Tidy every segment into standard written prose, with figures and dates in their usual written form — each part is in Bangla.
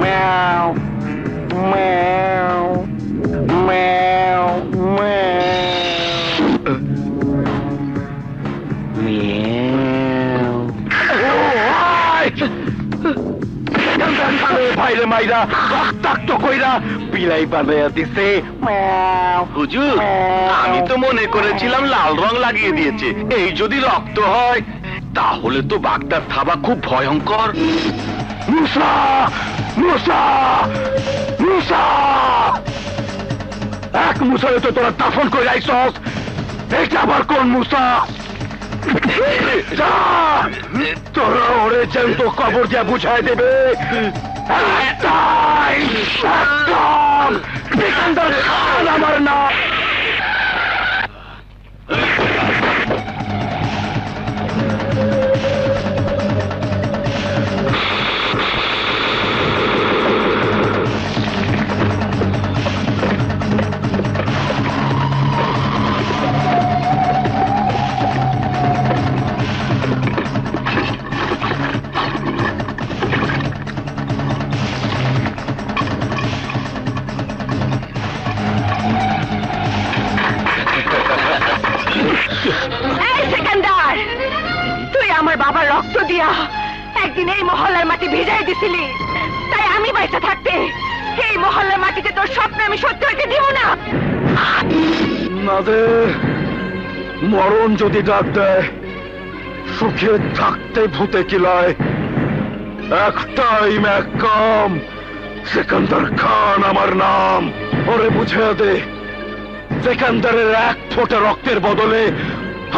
ম্যাও ম্যাও ম্যাও ম্যাও ভাইরে মাইরা রক্তাক্ত কইরা বিলাই বানাইয়া দিছে। হুজুর, আমি তো মনে করেছিলাম লাল রং লাগিয়ে দিয়েছে। এই যদি রক্ত হয় তাহলে তো বাগদার থাবা খুব ভয়ঙ্কর। মুসা মুসা মুসা, এক মুসারে তো তোরা দাফন করে আইছস, এটা আবার কোন মুসা? তোরা ওরে জ্যান্ত কবর দিয়ে বুঝাই দেবে। একটাই, একদম সিকান্দার খান আমার নাম। সিকান্দার, তুই আমার বাবার রক্ত দিয়া একদিন এই মহল্লার মাটি ভিজাই দিছিলি, তাই আমি বাইসা থাকতে এই মহল্লার মাটিতে তোর স্বপ্ন আমি সত্যি হইতে দিব না। নাদের মরণ যদি ডাক দেয়, সুখে থাকতে ভূতে কিলায়। একটাই ম্যাকাম, সিকান্দার খান আমার নাম। ওরে বুঝে দে, সিকান্দারের এক ফোঁটা রক্তের বদলে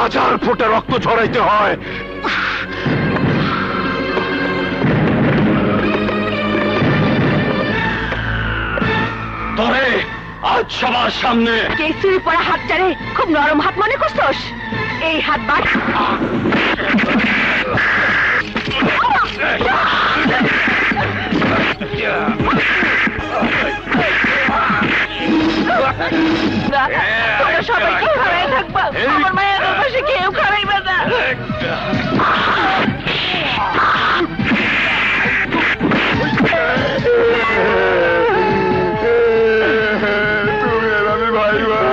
1000 ফোঁটা রক্ত ঝরাইতে হয়। তরে আজ সবার সামনে কেসুরি পড়া হাতটারে খুব নরম হাত মনে করছস? এই হাত বাড়। তোমরা সবাই কেউ খারাই থাকবা, আমার মায়ের পাশে কেউ খারাইবে না। আমি ভাই ভাই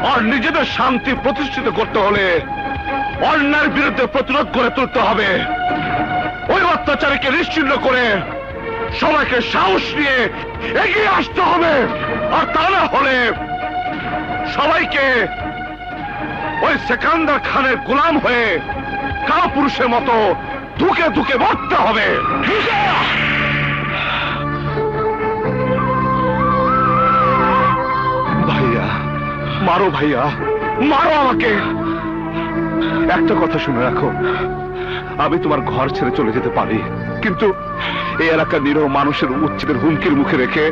আর নিজেদের শান্তি প্রতিষ্ঠিত করতে হলে অন্যায়ের বিরুদ্ধে প্রতিরোধ করে তুলতে হবে। ওই অত্যাচারীকে নিশ্চিহ্ন করে সবাইকে সাহস নিয়ে এগিয়ে আসতে হবে। আর তা না হলে সবাইকে ওই সিকান্দার খানের গোলাম হয়ে কাপুরুষের মতো ধুকে ধুকে মরতে হবে। ভাইয়া মারো, ভাইয়া মারো আমাকে। একটা কথা শুনে রাখো, আমি তোমার ঘর ছেড়ে চলে যেতে পারি, কিন্তু এই এলাকার নিরহ মানুষের উচ্ছেদের হুমকির মুখে রেখে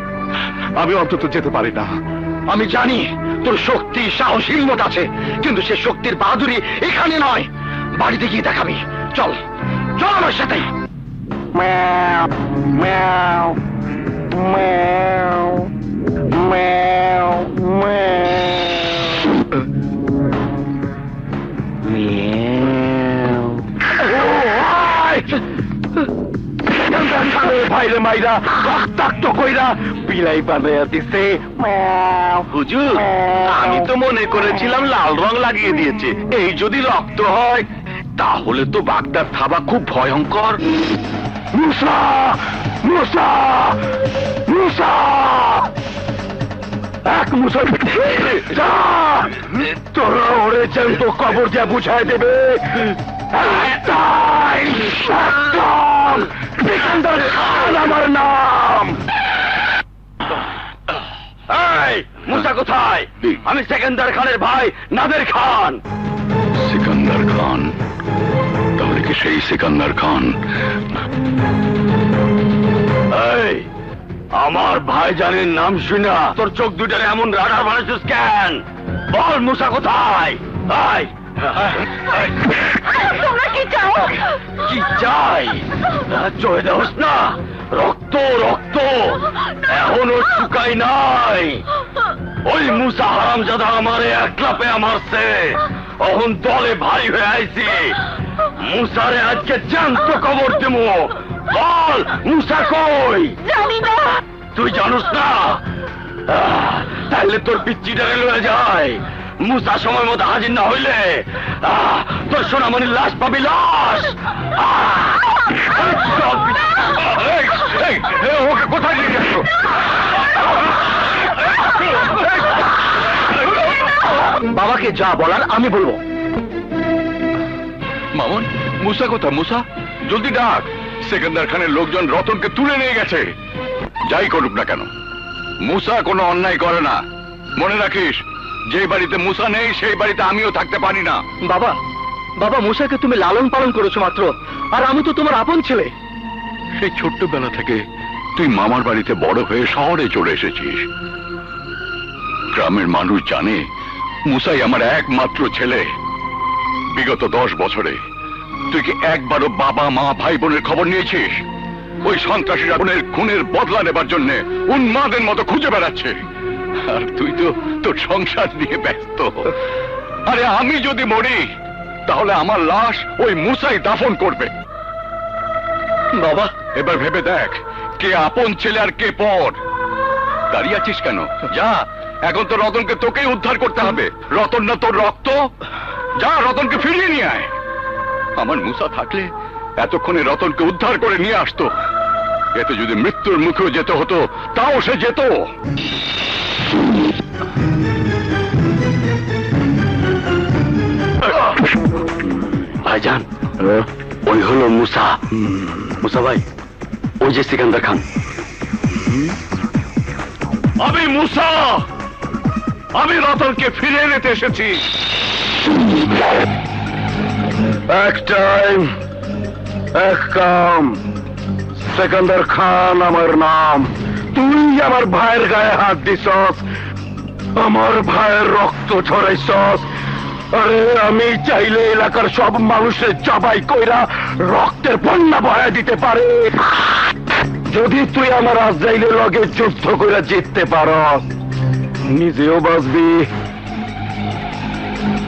আমি অন্তত যেতে পারি না। আমি জানি তোর শক্তি, সাহস, হিম্মত আছে, কিন্তু সে শক্তির বাহাদুরি এখানে নয়, বাড়িতে গিয়ে দেখাবি। চল চল আমার সাথে। ম্যাও ম্যাও ম্যাও ম্যাও ভাইরে মাইরা রক্তাক্ত কইরা বিলাই বানাইয়া দিছে। হুজুর, আমি তো মনে করেছিলাম লাল রং লাগিয়ে দিয়েছে। এই যদি রক্ত হয় তাহলে তো বাগদার থাবা খুব ভয়ঙ্কর। মুসা মুসা মুসা এক মুসা যা তোরা ওরে জ্যান্ত কবর যা বুঝাই দেবে একটাই, একদম সিকান্দার খান আমার নাম। এই মুসা কোথায়? আমি সিকান্দার খানের ভাই নাদের খান। সিকান্দার খান? তাহলে কি সেই সিকান্দার খান? এই আমার ভাইজানের নাম শুনা তোর চোখ দুটারে এমন রাডার বানাচ্ছিস কেন? বল মুসা কোথায়? তোমরা কি চাও? কি চাই? চয়ে দেওস না, রক্ত রক্ত এখনো শুকাই নাই। ওই মুসা হারামজাদা আমারে একলা পেয়ে মারছে, অহন দলে ভারী হয়ে আইছি। মুসারে আজকে জ্যান্ত কবর দেবো। বল মুসা কই? জানি না। তুই জানোস না? তাহলে তোর পিচ্চিটারে লয়ে যায়। মুসা সময় মতো হাজির না হইলে তোর সোনামণির লাশ পাবি, লাশ। ওকে কোথায় নিয়ে গেছ? বাবাকে যা বলার আমি বলবো। মামুন, মুসা কোথা? মুসা জলদি ডাক। সিকান্দার খানের লোকজন রতনকে তুলে নিয়ে গেছে। যাই করুক না কেন, মুসা কোনো অন্যায় করে না। মনে রাখিস, যে বাড়িতে মুসা নেই সেই বাড়িতে আমিও থাকতে পারি না। বাবা, বাবা মুসাকে তুমি লালন পালন করেছো মাত্র, আর আমি তো তোমার আপন ছেলে। সেই ছোট্টবেলা থেকে তুই মামার বাড়িতে বড় হয়ে শহরে চলে এসেছিস। গ্রামের মানুষ জানে মুসাই আমার একমাত্র ছেলে। বিগত 10 বছরে তুই কি একবারও বাবা মা ভাই বোনের খবর নিয়েছিস? ওই সন্ত্রাসীরা বোনের খুনের বদলা নেবার জন্য উন্মাদের মতো খুঁজে বেড়াচ্ছে, আর তুই তো তোর সংসার নিয়ে ব্যস্ত। আরে আমি যদি মরি তাহলে আমার লাশ ওই মুসাই দাফন করবে। বাবা, এবার ভেবে দেখ, কে আপন ছেলে আর কে পর। দাঁড়িয়ে আছিস কেন? যা, এখন তো রতনকে তোকেই উদ্ধার করতে হবে। রতন না তোর রক্ত। যা, রতনকে ফিরিয়ে নিয়ে আয়। আমার মুসা থাকলে এতক্ষণে রতনকে উদ্ধার করে নিয়ে আসতো। এতে যদি মৃত্যুর মুখেও যেতে হতো তাও সে যেত। ভাইজান, ওই হলো মুসা। মুসা ভাই, ওই যে সিকান্দার খান। আমি মুসা, আমি রতনকে ফিরে নিতে এসেছি। এক টাইম এক কাম। সিকান্দার খান আমার নাম। তুই আমার ভাইয়ের গায়ে হাত দিছস, আমার ভাইয়ের রক্ত ঝরাইছস। আরে আমি চাইলে এলাকার সব মানুষের জবাই কইরা রক্তের বন্যা বয়া দিতে পারে। যদি তুই আমার আজরাইলের লগে যুদ্ধ কইরা জিততে পারস, নিজেও বাঁচবি,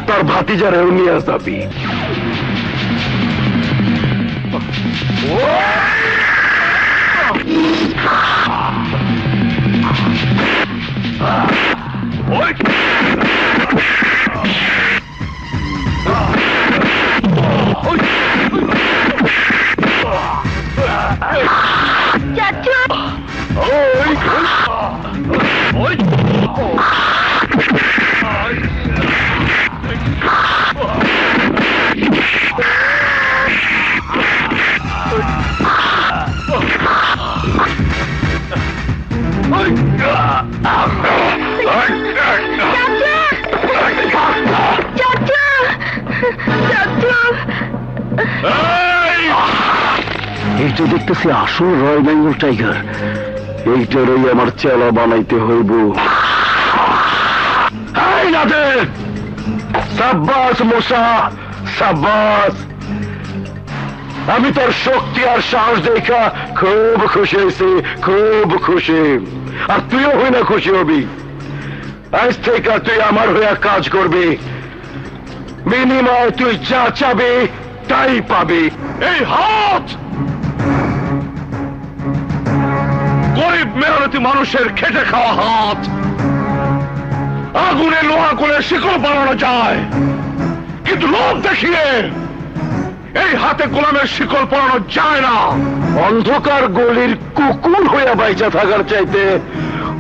তোর ভাতিজারেও নিয়ে যাবি। চাচু, এইটা দেখতেছি আসল রয়্যাল বেঙ্গল টাইগার। এইটারই আমার চেলা বানাইতে হইব। সাব্বাস মুসা, সাব্বাস। আমি তোর শক্তি আর সাহস দেখা খুব খুশি হয়েছি, খুব খুশি। আর তুইও হই না খুশি হবি। আজ থেকে তুই আমার হইয়া কাজ করবি। বিনিময় তুই যা চাবি তাই পাবি। এই হাত গরিব মেহনতি মানুষের খেটে খাওয়া হাত। আগুনে লোহা করে শিকড় বানানো যায়, কিন্তু লোভ দেখিয়ে এই হাতে গোলামের শিকল পরানো যায় না। অন্ধকার গলির কুকুর হইয়া বাইচা থাকার চাইতে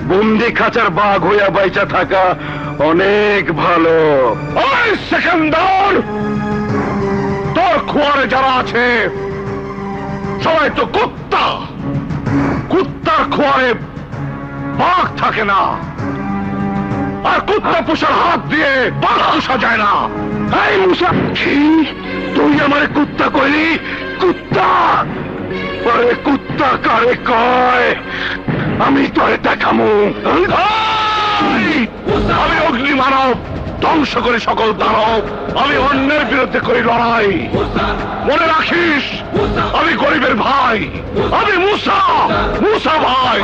বন্দি খাঁচার বাঘ হইয়া বাইচা থাকা অনেক ভালো। ওই সেকেন্দার, তোর খোয়ারে যারা আছে সবাই তো কুত্তা। কুত্তার খোয়ারে বাঘ থাকে না, আর কুত্তা পোষার হাত দিয়ে বাঘ পোষা যায় না। এই মুসা, কি তুই আমার কুত্তা কইলি? কুত্তা? আরে কুত্তা কারে কয়? আমি তোরে দেখামু। আমি অগ্নি মানব, ধ্বংস করে সকল দানব। আমি অন্যের বিরুদ্ধে করি লড়াই। মনে রাখিস, আমি গরিবের ভাই। আমি মুসা, মুসা ভাই।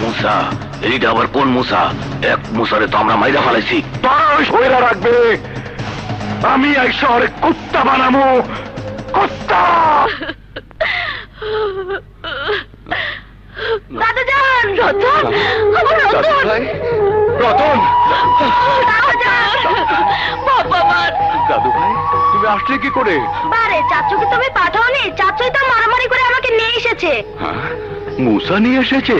মুসা? এইটা আবার কোন মুসা? এক মুসারে তো আমরা মাইরা ফেলাইছি। তোর শরীরে রাখবে, আমি এই শহরে কুত্তা বানামু। কুত্তা! দাদাজান, রতন, আমার রতন, রতন, দাদাজান, বাবা মার। দাদু ভাই, তুমি আসলে কি করে? বারে চাচুকে তুমি পাঠাওনি? চাচুই তো মারামারি করে আমাকে নিয়ে এসেছে। হ্যাঁ, মুসা নিয়ে এসেছে?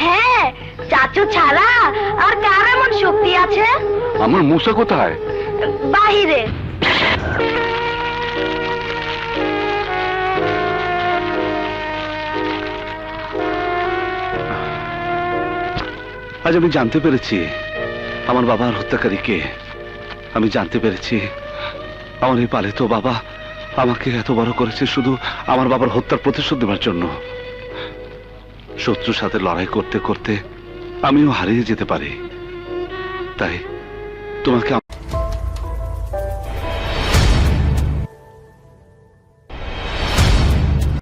হ্যাঁ, চাচু ছাড়া আর কার এমন শক্তি আছে? আমার মুসা কোথায়? বাহিরে। আজ আমি জানতে পেরেছি আমার বাবার হত্যাকারী কে। আমি জানতে পেরেছি আমার এই পালিত বাবা আমাকে এত বড় করেছে শুধু আমার বাবার হত্যার প্রতিশোধ নেবার জন্য। শত্রুর সাথে লড়াই করতে করতে আমিও হারিয়ে যেতে পারি। তাই তোমাকে